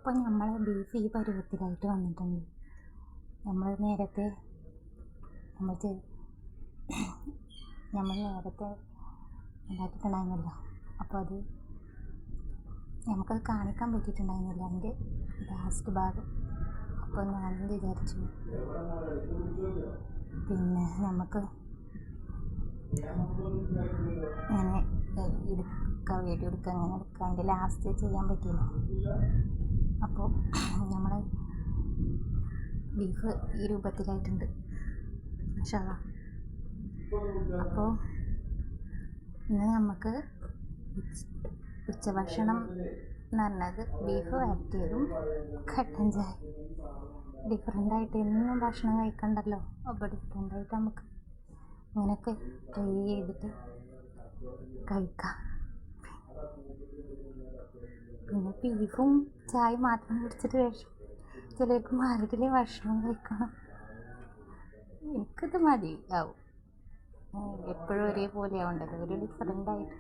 അപ്പോൾ നമ്മൾ ബീഫ് ഈ പരുവത്തിലായിട്ട് വന്നിട്ടുണ്ട്. നമ്മൾ നേരത്തെ ഉണ്ടാക്കിയിട്ടുണ്ടായിരുന്നല്ലോ. അപ്പോൾ നമുക്കത് കാണിക്കാൻ പറ്റിയിട്ടുണ്ടായിരുന്നില്ല, അതിൻ്റെ ലാസ്റ്റ് ഭാഗം. അപ്പോൾ ഞാനെന്ത് വിചാരിച്ചു, പിന്നെ നമുക്ക് അങ്ങനെ വീഡിയോ എടുക്കുക, അങ്ങനെ എടുക്കുക, അതിൻ്റെ ലാസ്റ്റ് ചെയ്യാൻ പറ്റിയില്ല. അപ്പോൾ നമ്മൾ ബീഫ് ഈ രൂപത്തിലായിട്ടുണ്ട്. മാഷാ അല്ലാഹ്. അപ്പോൾ ഇന്ന് നമുക്ക് ഉച്ചഭക്ഷണം എന്ന് പറഞ്ഞത് ബീഫ് വരട്ടിയതും കട്ടൻ ചായ. ഡിഫറെൻ്റായിട്ട് എന്നും ഭക്ഷണം കഴിക്കണ്ടല്ലോ. അപ്പോൾ ഡിഫറെൻ്റായിട്ട് നമുക്ക് ഇങ്ങനെയൊക്കെ ട്രൈ ചെയ്തിട്ട് കഴിക്കാം. പിന്നെ ബീഫും ചായ മാത്രം കുടിച്ചിട്ട് ചിലർക്ക് മാറിയിട്ടില്ലേ ഭക്ഷണം കഴിക്കണം. എനിക്കത് മതിയാവും. എപ്പോഴും ഒരേപോലെ ആവണ്ടല്ലോ, ഒരു ഡിഫറെൻ്റായിട്ട്.